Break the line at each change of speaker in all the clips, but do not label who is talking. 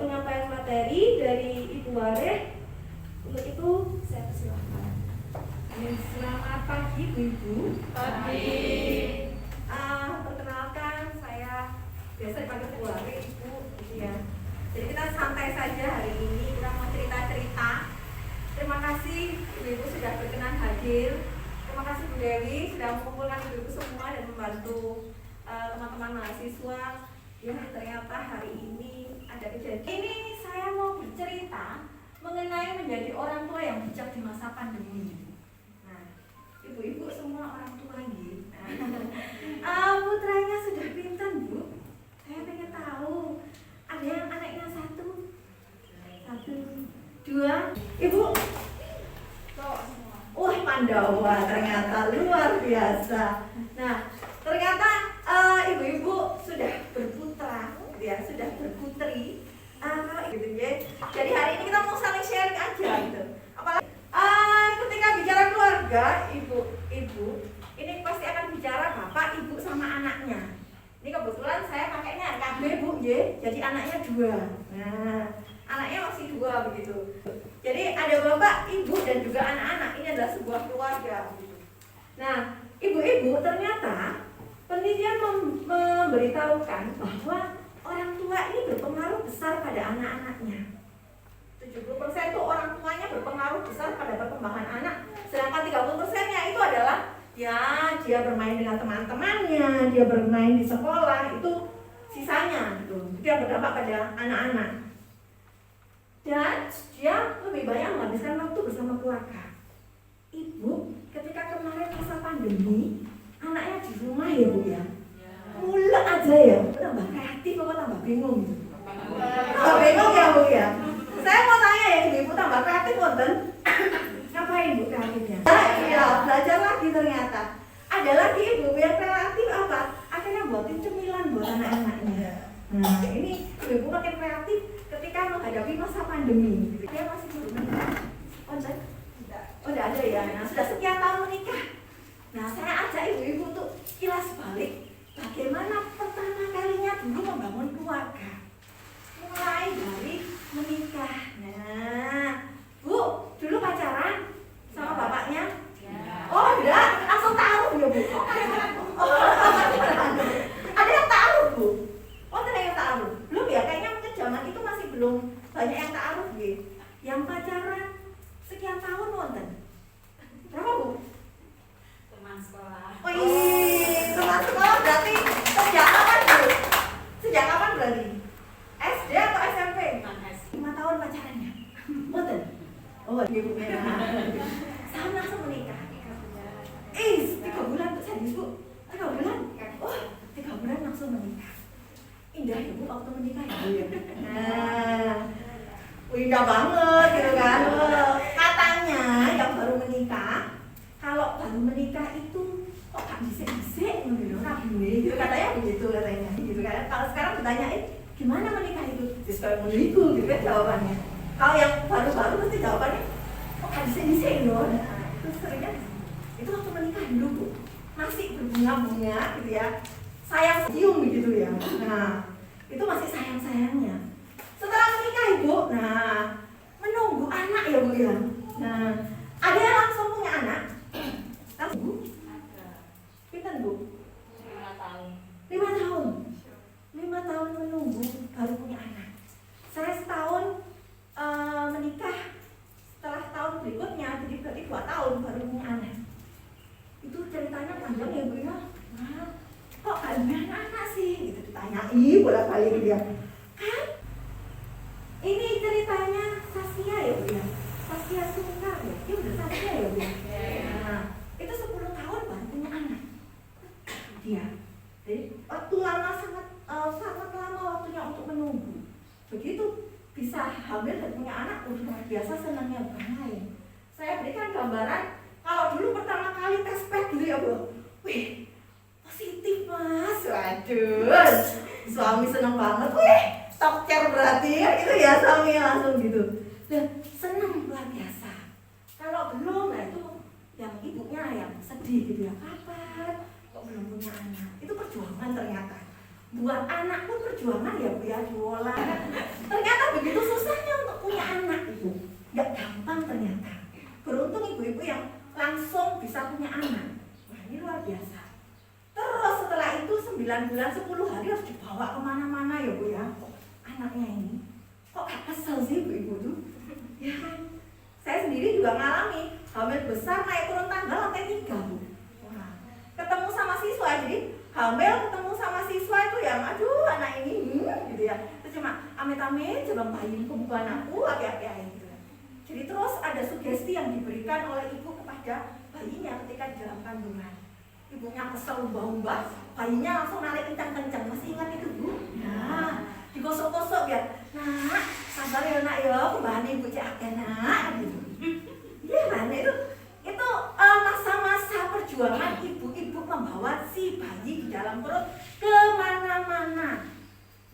penyampaian materi dari Ibu Wareh. Untuk itu saya persilahkan. Selamat pagi Bu-Ibu.
Pagi.
Perkenalkan, saya biasa dipanggil Bu Wareh, Ibu, gitu ya. Jadi kita santai saja hari ini, kita mau cerita-cerita. Terima kasih Ibu-Ibu sudah berkenan hadir. Terima kasih Bu Dewi sudah mengumpulkan Ibu-Ibu semua dan membantu teman-teman mahasiswa. Ya, ternyata hari ini ada kejadian. Ini saya mau bercerita mengenai menjadi orang tua yang bijak di masa pandemi. Nah, ibu-ibu semua orang tua ini. Putranya sudah pintar, Bu. Saya pengen tahu. Ada yang anaknya satu, dua. Ibu, wah Pandawa ternyata luar biasa. Nah, ternyata ibu-ibu sudah berputra, ya, sudah berputri, gitu ya. Jadi hari ini kita mau saling sharing aja, gitu. Apalagi ketika bicara keluarga, ibu, ini pasti akan bicara bapak, ibu sama anaknya. Ini kebetulan saya pakainya KB, Bu, ya. Jadi anaknya dua. Nah, anaknya masih dua begitu. Jadi ada bapak, ibu dan juga anak-anak. Ini adalah sebuah keluarga. Gitu. Nah, ibu-ibu ternyata penelitian memberitahukan bahwa orang tua ini berpengaruh besar pada anak-anaknya. 70% itu orang tuanya berpengaruh besar pada perkembangan anak, sedangkan 30%-nya itu adalah ya dia bermain dengan teman-temannya, dia bermain di sekolah, itu sisanya gitu. Dia berdampak pada anak-anak. Dan dia lebih banyak menghabiskan waktu bersama keluarga. Ibu, ketika kemarin masa pandemi, anaknya di rumah ya Bu ya, mulai aja ya, tambah kreatif apa tambah bingung gitu. Tambah bingung ya Bu ya. Saya mau tanya ya ibu tambah kreatif wonten? Ngapain Bu kreatifnya? Iya, belajar lagi ternyata. Ada lagi ibu yang kreatif apa? Akhirnya buatin cemilan buat anak-anaknya. Nah ini ibu makin kreatif ketika menghadapi masa pandemi. Dia masih belum menikah. Oh tidak ada ya. Nah sudah sekian tahun menikah. Nah saya ajak ibu-ibu untuk kilas balik bagaimana pertama kalinya dulu membangun keluarga. Mulai dari menikah. Nah, Bu, dulu pacaran sama bapaknya? Ya. Oh enggak, langsung taruh ya Bu. Ada yang taruh Bu. Oh ada yang taruh. Belum ya, kayaknya mungkin zaman itu masih belum banyak yang taruh gitu. Yang pacaran sekian tahun wonten. Berapa Bu?
Teman sekolah.
Oh iya, teman sekolah berarti sejak kapan Bu? Sejak kapan berarti? SD atau SMP? 5 tahun pacarannya. Betul. Oh, ibu merah. Sama langsung menikah. 3 bulan tuh serius Bu. 3 bulan. Oh, 3 bulan langsung menikah. Indah ya Bu waktu menikah ya Bu ya. Nah, indah banget gitu kan. Katanya yang baru menikah, kalau baru menikah itu kok gak bisik-bisik ngono gitu katanya begitu katanya. Gitu kan. Kalau sekarang ditanyain gimana menikah itu? Sesuai menurutku gitu kan jawabannya. Kalau yang baru-baru pasti jawabannya kok gak bisik-bisik loh. Nah, itu seringnya itu waktu menikah dulu Bu. Masih berbunga-bunga gitu ya. Sayang cium gitu ya. Nah, itu masih sayang-sayangnya. Setelah menikah Ibu, nah menunggu anak ya Bu ya. Nah, ada yang langsung punya anak? Langsung Bu? Pinten Bu?
5 tahun.
5 tahun. 5 tahun menunggu baru punya anak. Saya setahun menikah, setelah tahun berikutnya, jadi berarti 2 tahun baru punya anak. Itu ceritanya panjang ya Bu ya. Nah, kok gak punya anak sih? Gitu ditanyai bolak-balik dia. Kan? Ini ceritanya Saskia ya Bu ya. Saskia Sungkar ya. Dia udah Saskia ya Bu. Nah, itu 10 tahun baru punya anak. Dia. Jadi waktu lama sangat lama waktunya untuk menunggu. Begitu bisa hamil dan punya anak, luar biasa senangnya bukan main. Saya berikan gambaran kalau dulu pertama kali tes PET gitu ya Bu. Wih, positif Mas. Waduh, suami senang banget. Wih, top chair berarti ya gitu ya suaminya langsung gitu. Dan senang luar biasa. Kalau belum ya itu yang ibunya yang sedih gitu ya. Kapan kok belum punya anak? Itu perjuangan ternyata. Buat anak pun perjuangan ya Bu ya, jualan. Ternyata begitu Kesel sih ibu-ibu tuh. Ya kan? Saya sendiri juga ngalami hamil besar naik turun tangga lantai 3 Bu. Wah, ketemu sama siswa, jadi hamil ketemu sama siswa itu ya, aduh anak ini gitu ya. Terus cuma amit-amit coba bayin kebukaan aku api-api gitu. Jadi terus ada sugesti yang diberikan oleh ibu kepada bayinya ketika di dalam kandungan. Ibunya kesel ubah-ubah, bayinya langsung narik kencang-kencang. Masih ingat itu Bu? Nah, digosok-gosok biar, nak sabar ya nak ya, kebahan ibu cek nak gitu. Iya kan, itu masa-masa perjuangan ibu-ibu membawa si bayi di dalam perut kemana-mana.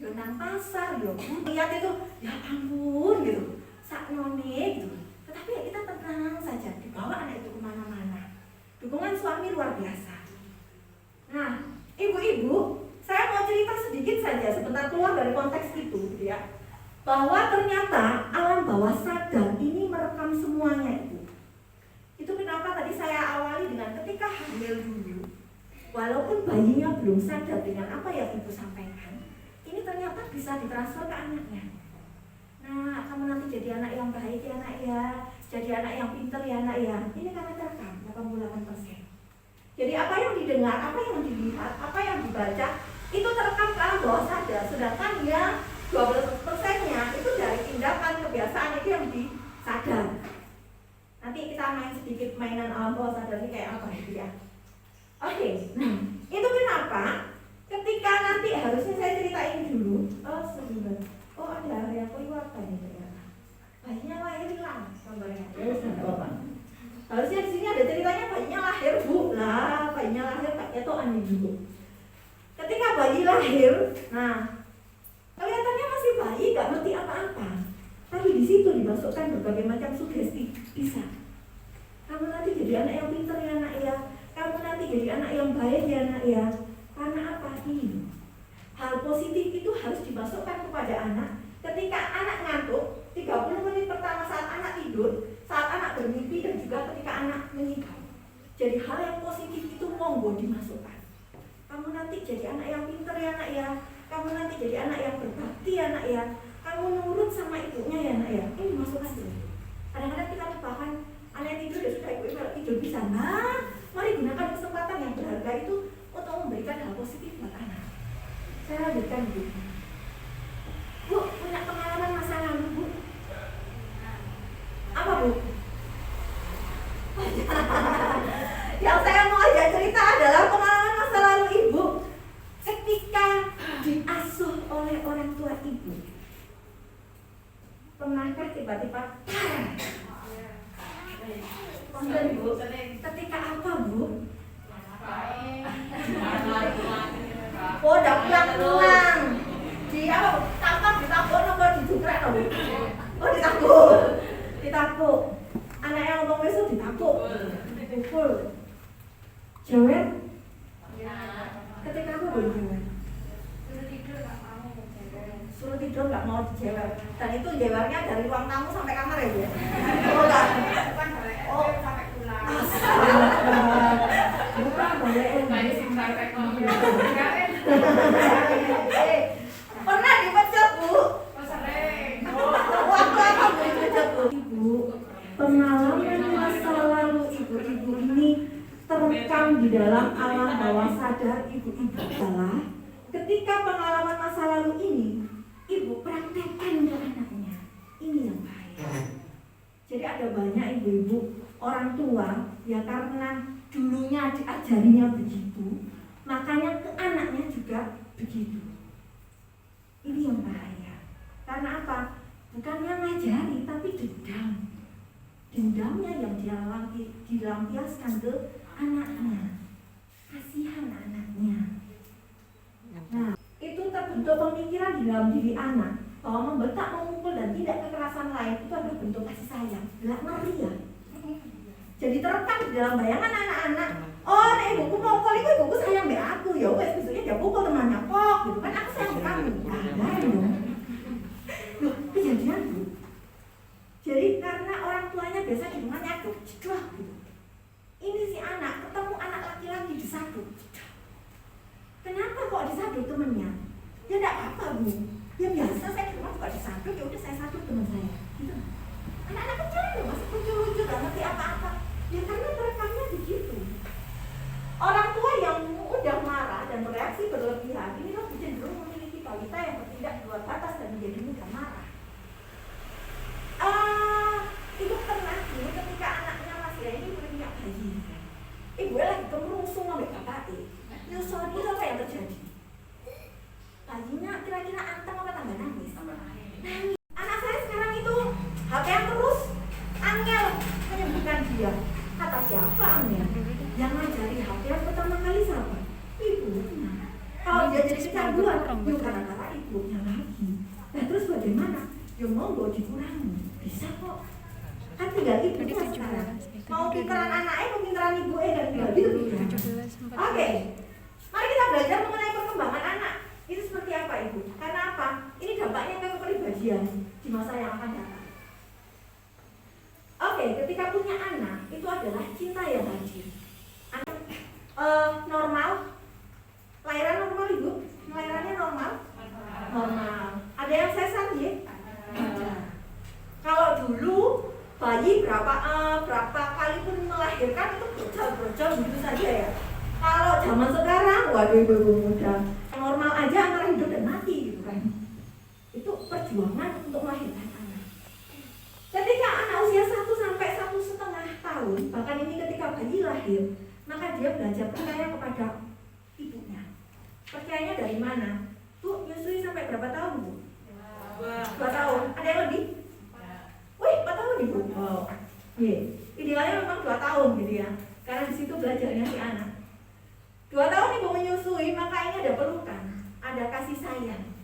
Yo nang pasar, yo lihat itu, ya ampun gitu, sak noni gitu. Tetapi ya kita tenang saja, dibawa anak itu kemana-mana. Dukungan suami luar biasa. Nah, ibu-ibu, saya mau cerita sedikit saja sebentar keluar dari konteks itu, gitu ya. Bahwa ternyata alam bawah sadar ini merekam semuanya itu. Itu kenapa tadi saya awali dengan ketika hamil dulu, walaupun bayinya belum sadar dengan apa yang ibu sampaikan, ini ternyata bisa ditransfer ke anaknya. Nah, kamu nanti jadi anak yang baik ya nak ya, jadi anak yang pintar ya nak ya. Ini karena terekam 88%. Jadi apa yang didengar, apa yang dilihat, apa yang dibaca, itu terekam ke alam bawah sadar. Sedangkan yang 12%-nya itu dari tindakan kebiasaan itu yang disadar. Nanti kita main sedikit mainan alam bawah sadar ini kayak apa gitu ya. Oke, nah itu kenapa ketika nanti harusnya saya ceritain dulu. Oh sebentar, oh ada yang apa nih ternyata. Bayinya lahir hilang gambarnya. Ya sudah apa. Harusnya di sini ada ceritanya bayinya lahir Bu. Lah bayinya lahir kayak itu aneh dulu. Ketika bayi lahir, nah kelihatannya masih bayi, gak ngerti apa-apa. Tapi di situ dimasukkan berbagai macam sugesti. Bisa. Kamu nanti jadi anak yang pintar ya nak ya. Kamu nanti jadi anak yang baik ya nak ya. Karena apa ini? Hal positif itu harus dimasukkan kepada anak. Ketika anak ngantuk, 30 menit pertama saat anak tidur, saat anak bermimpi dan juga ketika anak menyibuk. Jadi hal yang positif itu monggo dimasukkan. Kamu nanti jadi anak yang pintar ya nak ya. Kamu nanti jadi anak yang berbakti ya nak ya. Kamu nurut sama ibunya ya nak ya. Ini masukkan dulu. Kadang-kadang kita lupakan anak tidur ya sudah ibu tidur bisa. Nah, mari gunakan kesempatan yang berharga itu untuk memberikan hal positif buat anak. Saya lanjutkan Bu. Bu, punya pengalaman masa lalu Bu? Apa Bu? Yang saya mau ajak cerita adalah pengalaman masa lalu ibu ketika diasuh oleh orang tua ibu. Pernahkah tiba-tiba Bu, ketika apa Bu? Oh, udah pulang. Di apa? Ditabuk apa dijugrak Bu? Oh, ditabuk. Anak yang ngomong besok ditabuk. Dipukul. Jawab? Ketika apa Bu jawab? Suruh tidur nggak mau dijawab. Dan itu jawabnya dari ruang tamu sampai kamar ya Bu? Oh enggak? Oh sampai pulang. Bukan pernah dipecat Bu? Waktu apa Bu dipecat Bu? Ibu, pengalaman masa lalu ibu-ibu ini terekam di dalam alam bawah sadar ibu-ibu adalah ketika pengalaman masa lalu ini ibu praktekkan ke anaknya. Ini yang bahaya. Jadi ada banyak ibu-ibu orang tua ya karena dulunya diajarinya begitu, makanya ke anaknya juga begitu. Ini yang bahaya. Karena apa? Bukannya ngajari tapi dendam. Dendamnya yang dilampiaskan ke anaknya. Kasihan anaknya. Nah, itu terbentuk pemikiran di dalam diri anak bahwa membentak, memukul dan tidak kekerasan lain itu adalah bentuk kasih sayang. Nggak ngeri ya. Jadi terekam di dalam bayangan anak-anak. Oh, nek ibuku mukul itu ibuku sayang be aku ya. Wes besoknya dia pukul temannya kok gitu kan aku sayang be kamu. Nah, loh, kejadian Bu. Jadi karena orang tuanya biasa di rumah nyaduk, ceduh gitu. Ini si anak ketemu anak laki-laki disaduk. Kenapa kok disaduk temennya? Ya enggak apa-apa Bu. Ya biasa saya di rumah juga disaduk, ya udah saya saduk temen Yuk gara-gara ibunya lagi. Nah terus bagaimana? Ya monggo dikurangi, bisa kok. Kan tinggal ibunya sekarang. Mau pinteran anaknya, mau pinteran ibunya kan tinggal gitu. Oke, mari kita belajar mengenai perkembangan anak. Itu seperti apa ibu? Karena apa? Ini dampaknya ke kepribadian di masa yang akan datang. Oke, ketika punya anak itu adalah cinta yang hadir. Anak normal, lahiran normal ibu, lahirannya normal. Normal. Ada yang sesar ya? Ada. Kalau dulu bayi berapa kali pun melahirkan itu brojol gitu saja ya. Kalau zaman sekarang, waduh ibu-ibu muda, normal aja antara hidup dan mati gitu kan. Itu perjuangan untuk melahirkan anak. Ketika anak usia 1 sampai 1,5 tahun, bahkan ini ketika bayi lahir, maka dia belajar percaya kepada ibunya. Percayanya dari mana? Bu, nyusui sampai berapa tahun bu? 2 tahun. Ada yang lebih? Wih, 4 tahun ibu. Oh, iya. Idealnya memang 2 tahun gitu ya. Karena di situ belajarnya si anak. 2 tahun ibu menyusui, maka ini ada pelukan, ada kasih sayang.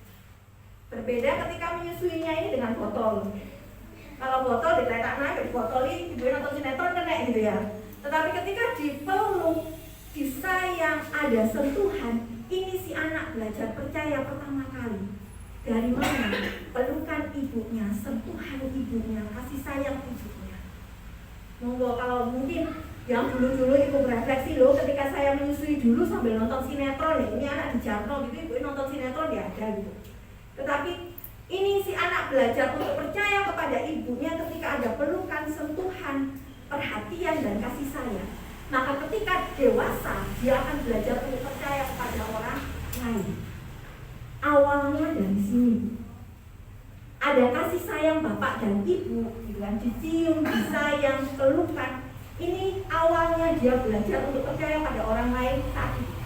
Berbeda ketika menyusuinya ini dengan botol. Kalau botol ditletak naik, dibotoli, ibu nonton sinetron kena gitu ya. Tetapi ketika dipeluk, disayang, ada sentuhan, ini si anak belajar percaya pertama kali. Dari mana? Pelukan ibunya, sentuhan ibunya, kasih sayang ibunya. Monggo kalau mungkin yang dulu-dulu ibu berefleksi loh, ketika saya menyusui dulu sambil nonton sinetron ya, ini anak di Jarno gitu, ibu nonton sinetron ya ada gitu. Tetapi ini si anak belajar untuk percaya kepada ibunya ketika ada pelukan, sentuhan, perhatian dan kasih sayang. Maka ketika dewasa dia akan belajar untuk percaya kepada orang lain. Awalnya dari sini ada kasih sayang bapak dan ibu, gitu kan, dicium, disayang, pelukan. Ini awalnya dia belajar untuk percaya pada orang lain saat itu.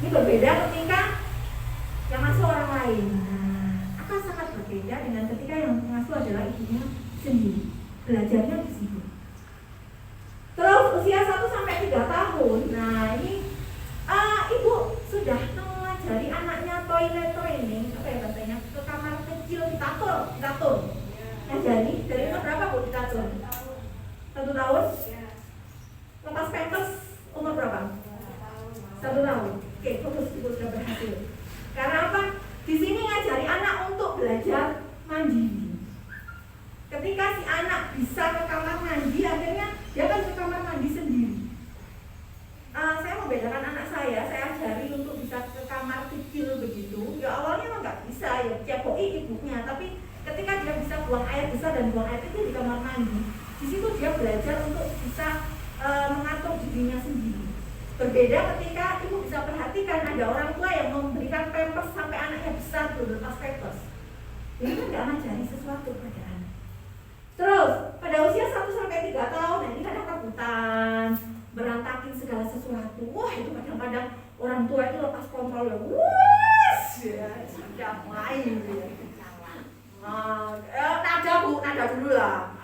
Ini berbeda ketika yang ngasuh orang lain. Nah, akan sangat berbeda dengan ketika yang mengasuh adalah ibunya sendiri. Belajarnya di situ. Terus usia 1 sampai 3 tahun. Nah, ini ibu sudah mengajari anaknya toilet training, apa ya bahasanya? Ke kamar kecil ditatur. Ngajari dari umur berapa bu ditatur? 1 tahun? Lepas pampers umur berapa? 1 tahun. Oke, fokus ibu sudah berhasil. Karena apa? Di sini ngajari anak untuk belajar mandiri. Ketika si anak bisa ke kamar mandi, akhirnya dia kan ke kamar mandi sendiri. Saya membedakan anak saya ajari untuk bisa ke kamar kecil begitu. Ya awalnya memang nggak bisa, ya ceboi ibunya. Tapi ketika dia bisa buang air besar dan buang air kecil di kamar mandi, di situ dia belajar untuk bisa mengatur dirinya sendiri. Berbeda ketika ibu bisa perhatikan ada orang tua yang memberikan pampers sampai anaknya besar belum lepas pampers. Ini kan nggak ngajari sesuatu pada anak. Terus pada usia 1 sampai 3 tahun, nah ini kadang rebutan, berantakin segala sesuatu. Wah itu kadang-kadang orang tua itu lepas kontrol, wuss, ya sudah mulai gitu ya. Nada bu, nada dulu lah.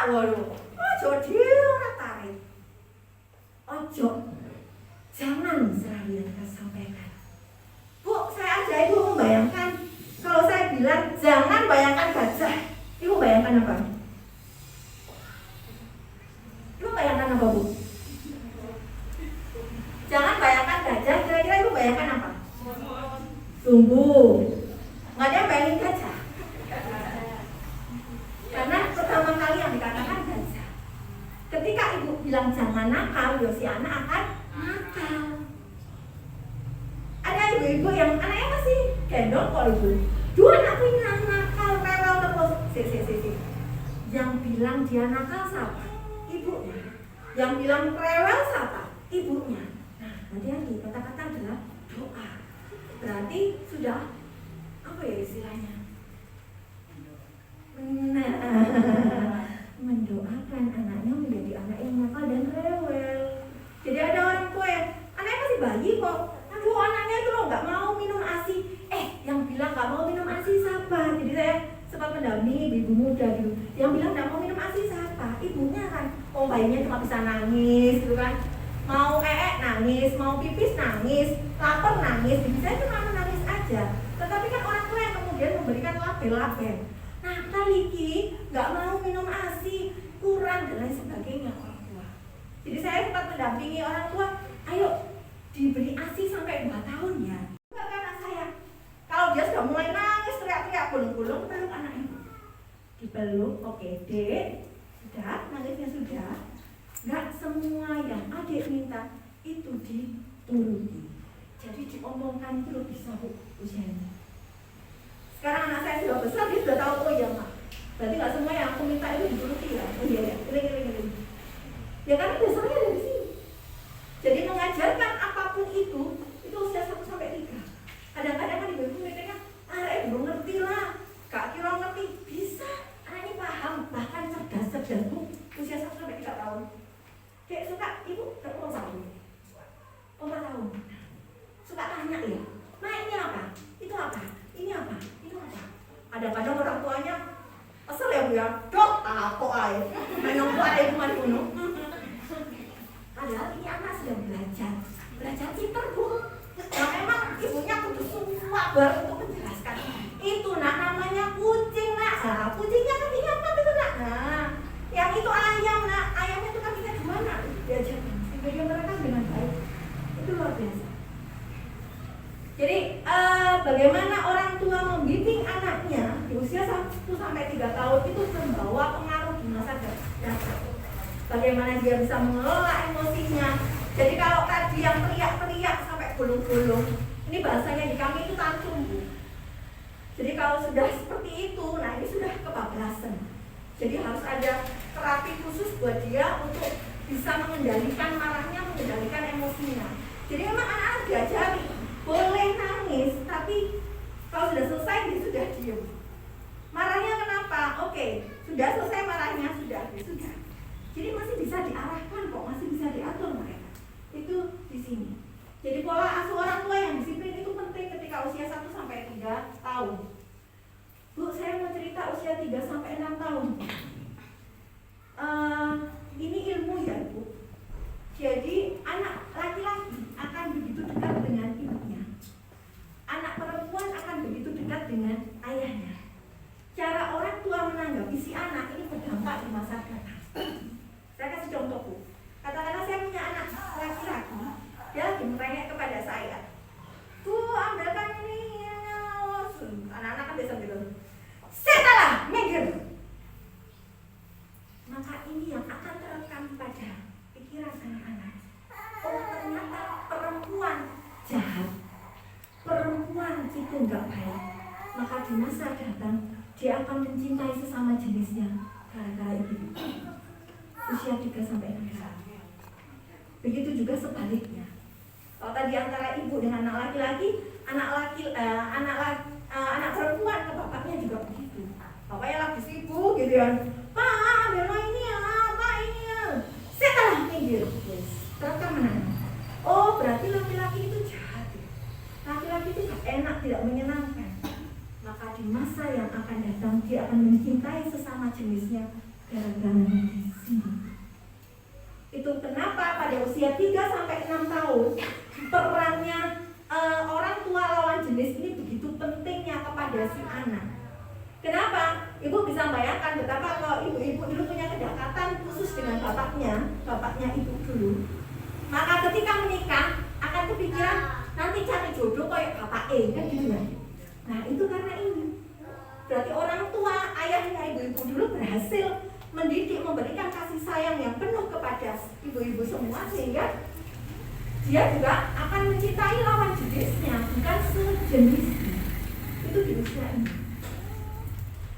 Waduh, ojo dia tarik. Ojo, jangan selalu kita sampaikan. Bu, saya aja ibu membayangkan, kalau saya bilang jangan bayangkan gajah, ibu bayangkan apa? Ibu bayangkan apa bu? Jangan bayangkan gajah, kira-kira ibu bayangkan apa? Sungguh, nggak ada yang bayangin gajah. Karena pertama kali yang dikatakan gajah. Ketika ibu bilang jangan nakal, ya si anak akan nakal. Ada ibu-ibu yang anaknya masih gendong kok ibu. Dua anakku ini nakal, rewel terus. Si. Yang bilang dia nakal siapa? Ibunya. Yang bilang rewel siapa? Ibunya. Nah, hati-hati, kata-kata adalah doa. Berarti sudah apa ya istilahnya? Mendoakan anaknya menjadi anak yang nakal dan rewel. Jadi ada orang tua yang anaknya masih bayi kok, aduh anaknya itu loh nggak mau minum ASI. Yang bilang nggak mau minum ASI siapa? Jadi saya sempat mendampingi ibu muda gitu. Yang bilang nggak mau minum ASI siapa? Ibunya kan. Oh bayinya cuma bisa nangis gitu kan. mau nangis, mau pipis nangis, lapar nangis, bisa cuma menangis aja. Tetapi kan orang tua yang kemudian memberikan label-label. Nah, Liki nggak mau minum ASI, kurang dan lain sebagainya orang tua. Jadi saya sempat mendampingi orang tua, ayo diberi ASI sampai 2 tahun ya. Enggak kan anak saya. Kalau dia sudah mulai nangis, teriak-teriak, gulung-gulung, peluk anak ibu. Dipeluk, oke, Dek, sudah, nangisnya sudah. Nggak semua yang adik minta itu dituruti. Jadi diomongkan itu lebih bisa Bu usianya. Sekarang anak saya sudah besar, dia sudah tahu, oh iya Mak, berarti nggak semua yang aku minta itu dituruti ya. Oh iya ya, giling. Ya karena dasarnya dari sini. Jadi mengajarkan apapun itu usia 1 sampai 3. Kadang-kadang kan ibu-ibu mikirnya, belum ngerti lah, Kak Kira ngerti, bisa. Anak ini paham, bahkan cerdas Bu, usia 1 sampai 3 tahun. Kayak suka, ibu berapa tahun? 4 tahun. Suka tanya ya, Ma ini apa? Itu apa? Ini apa? Itu apa? Kadang-kadang orang tuanya asal ya Bu ya, dok, takut aja. Menunggu aja cuma dibunuh. Padahal ini anak sedang belajar pinter Bu. Nah memang ibunya kudu semua baru untuk menjelaskan. Itu nak namanya kucing nak. Nah, kucingnya kakinya apa itu nak? Nah, yang itu ayam nak. Ayamnya itu kakinya gimana? Diajarkan sehingga dia merekam dengan baik. Itu luar biasa. Jadi bagaimana orang tua membimbing anaknya di usia 1 sampai 3 tahun itu membawa pengaruh di masa depan. Bagaimana dia bisa mengelola emosinya. Jadi kalau tadi yang teriak-teriak sampai gulung-gulung, ini bahasanya di kami itu tantrum Bu. Jadi kalau sudah seperti itu, nah ini sudah kebablasan. Jadi harus ada terapi khusus buat dia untuk bisa mengendalikan marahnya, mengendalikan emosinya. Jadi memang anak-anak diajari boleh nangis, tapi kalau sudah selesai dia sudah diem. Marahnya kenapa? Oke, sudah selesai marahnya, sudah. Jadi masih bisa diarahkan kok, masih bisa diatur mereka. Itu di sini. Jadi pola asuh orang tua yang disiplin itu penting ketika usia 1 sampai 3 tahun. Bu, saya mau cerita usia 3 sampai 6 tahun. Ini ilmu ya Bu. Jadi anak laki-laki akan begitu dekat dengan ibunya. Anak perempuan akan begitu dekat dengan ayahnya. Cara orang tua menanggapi si anak ini berdampak di masa depan. Saya kasih contoh Bu. Katakanlah saya punya anak laki-laki, dia lagi merengek kepada saya. Tuh ambilkan ini, anak-anak kan biasa gitu. Setalah, minggir. Maka ini yang akan terekam pada pikiran anak-anak. Oh ternyata perempuan jahat, perempuan itu enggak baik. Maka di masa datang dia akan mencintai sesama jenisnya gara-gara itu. Usia 3 sampai 6 tahun. Begitu juga sebaliknya. Kalau tadi antara ibu dengan anak laki-laki, anak perempuan ke bapaknya juga begitu. Bapaknya lagi sibuk gitu ya. Pak, ambil ini ya, Pak ini ya. Setelah minggir, yes. Terekam menang. Oh, berarti laki-laki itu jahat. Laki-laki itu gak enak, tidak menyenangkan. Maka di masa yang akan datang dia akan mencintai sesama jenisnya gara-gara di sini. Itu kenapa pada usia 3 sampai 6 tahun perannya orang tua lawan jenis ini begitu pentingnya kepada si anak. Kenapa? Ibu bisa bayangkan betapa kalau ibu-ibu dulu punya kedekatan khusus dengan bapaknya ibu dulu. Maka ketika menikah akan kepikiran nanti cari jodoh kayak bapak kan gitu ya. Nah itu karena ini. Berarti orang tua, ayahnya ibu-ibu dulu berhasil mendidik, memberikan kasih sayang yang penuh kepada ibu-ibu semua sehingga dia juga akan mencintai lawan jenisnya, bukan sejenisnya. Itu di usia ini.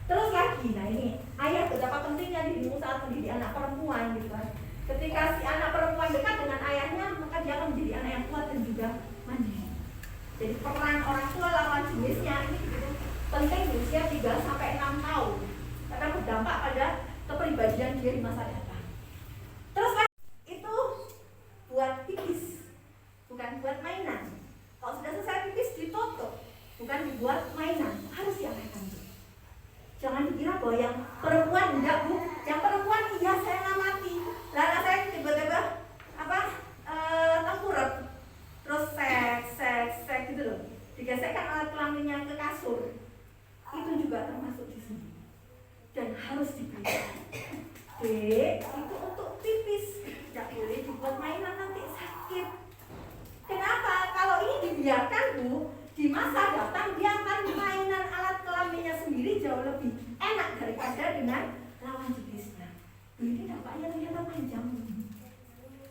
Terus lagi, nah ini ayah betapa pentingnya dirimu saat mendidik anak perempuan gitu kan. Ketika si anak perempuan dekat dengan ayahnya, maka dia akan menjadi anak yang kuat dan juga mandiri. Jadi peran orang tua lawan jenisnya ini begitu penting di usia 3 sampai 6 tahun karena berdampak pada kepribadian dia di masa depan. Terus itu buat pipis, bukan buat mainan. Kalau sudah selesai pipis ditutup, bukan dibuat mainan, harus diarahkan. Jangan dikira bahwa yang perempuan enggak Bu, yang perempuan iya saya ngamati. Lalu saya tiba-tiba harus diberikan. Dek, itu untuk pipis, tidak boleh dibuat mainan nanti sakit. Kenapa? Kalau ini dibiarkan Bu, di masa datang dia akan mainan alat kelaminnya sendiri jauh lebih enak daripada dengan lawan jenisnya. Ini dampaknya ternyata panjang.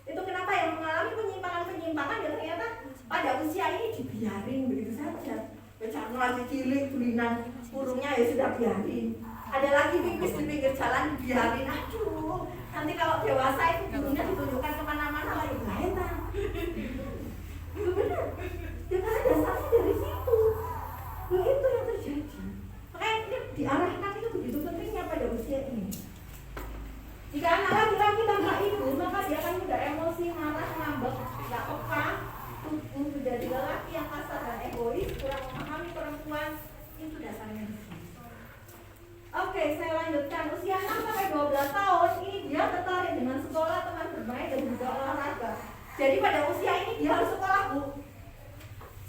Itu kenapa yang mengalami penyimpangan-penyimpangan ya ternyata pada usia ini dibiarin begitu saja. Jangan lagi cilik, bulinan burungnya ya sudah biarin. Ada lagi pipis di pinggir jalan dibiarin. Aduh, nanti kalau dewasa itu burungnya ditunjukkan kemana-mana lagi enak. Itu benar. Ya karena dasarnya dari situ. Loh, itu yang terjadi. Makanya ini diarahkan itu begitu pentingnya pada usia ini. Jika anak laki-laki tanpa ibu, maka dia akan mudah emosi, marah, ngambek, tidak peka, tubuh menjadi lelaki yang kasar dan egois, kurang memahami perempuan. Itu dasarnya di sini. Oke, saya lanjutkan. Usia 6 sampai 12 tahun ini dia tertarik dengan sekolah, teman bermain dan juga olahraga. Jadi pada usia ini dia harus sekolah, Bu.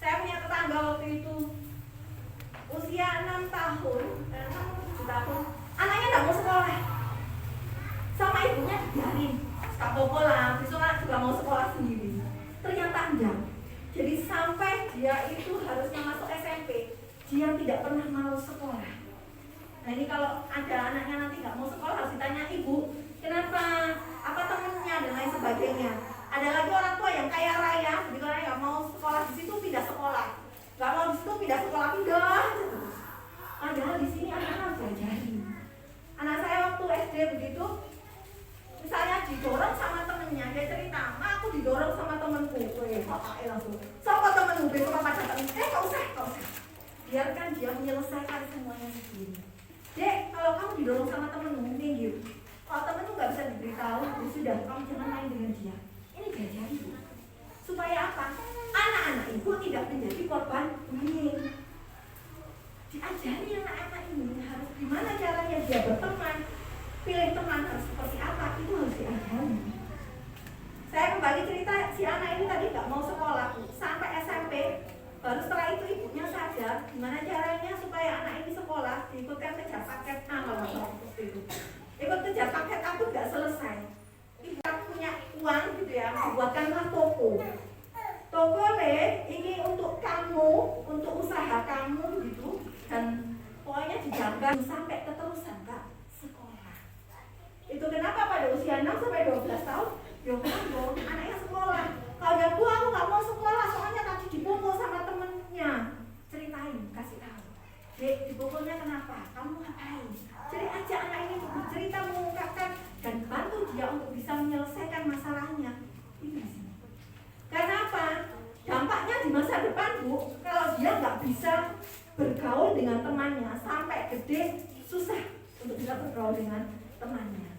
Saya punya tetangga waktu itu usia 6 tahun, 7 tahun, anaknya tidak mau sekolah. Sama ibunya dibiarin, tak apa-apa lah, besok juga mau sekolah sendiri. Ternyata enggak. Jadi sampai dia itu harusnya masuk SMP, dia tidak pernah mau sekolah. Nah ini kalau ada anaknya nanti nggak mau sekolah harus ditanya ibu, kenapa, apa temennya dan lain sebagainya. Ada lagi orang tua yang kaya raya, jadi kalau nggak mau sekolah di situ pindah sekolah, nggak mau di situ pindah sekolah pindah. Padahal di sini anak-anak harus diajari. Anak saya waktu SD begitu, misalnya didorong sama temennya, dia cerita, "Ma, aku didorong sama temenku." Langsung, "Siapa temenmu?" Besok papa datang, gak usah. Biarkan dia menyelesaikan semuanya sendiri. Dek, kalau kamu didorong sama temenmu, minggir. Kalau temenmu gak bisa diberitahu, ya sudah, kamu jangan main dengan dia. Ini diajari, Bu. Supaya apa? Anak-anak ibu tidak menjadi korban bullying. Diajari anak-anak ini harus gimana caranya dia berteman, pilih teman harus seperti apa, itu harus diajari. Saya kembali cerita, si anak ini tadi gak mau sekolah, Bu. Sampai SMP, baru setelah itu ibunya sadar gimana caranya supaya anak ini sekolah, diikutkan kejar paket A kalau waktu itu. Ikut kejar paket A pun gak selesai. Ibu punya uang gitu ya, buatkanlah toko. Toko ini untuk kamu, untuk usaha kamu gitu, dan pokoknya dijaga sampai keterusan Kak sekolah. Itu kenapa pada usia 6 sampai 12 tahun, anaknya sekolah. Kalau dia Bu, aku nggak mau sekolah soalnya tadi dipukul sama temennya. Ceritain, kasih tahu. Dek, dipukulnya kenapa? Kamu ngapain? Jadi ajak anak ini untuk bercerita, mengungkapkan dan bantu dia untuk bisa menyelesaikan masalahnya. Itu di sini. Karena apa? Dampaknya di masa depan, Bu, kalau dia nggak bisa bergaul dengan temannya sampai gede, susah untuk bisa bergaul dengan temannya.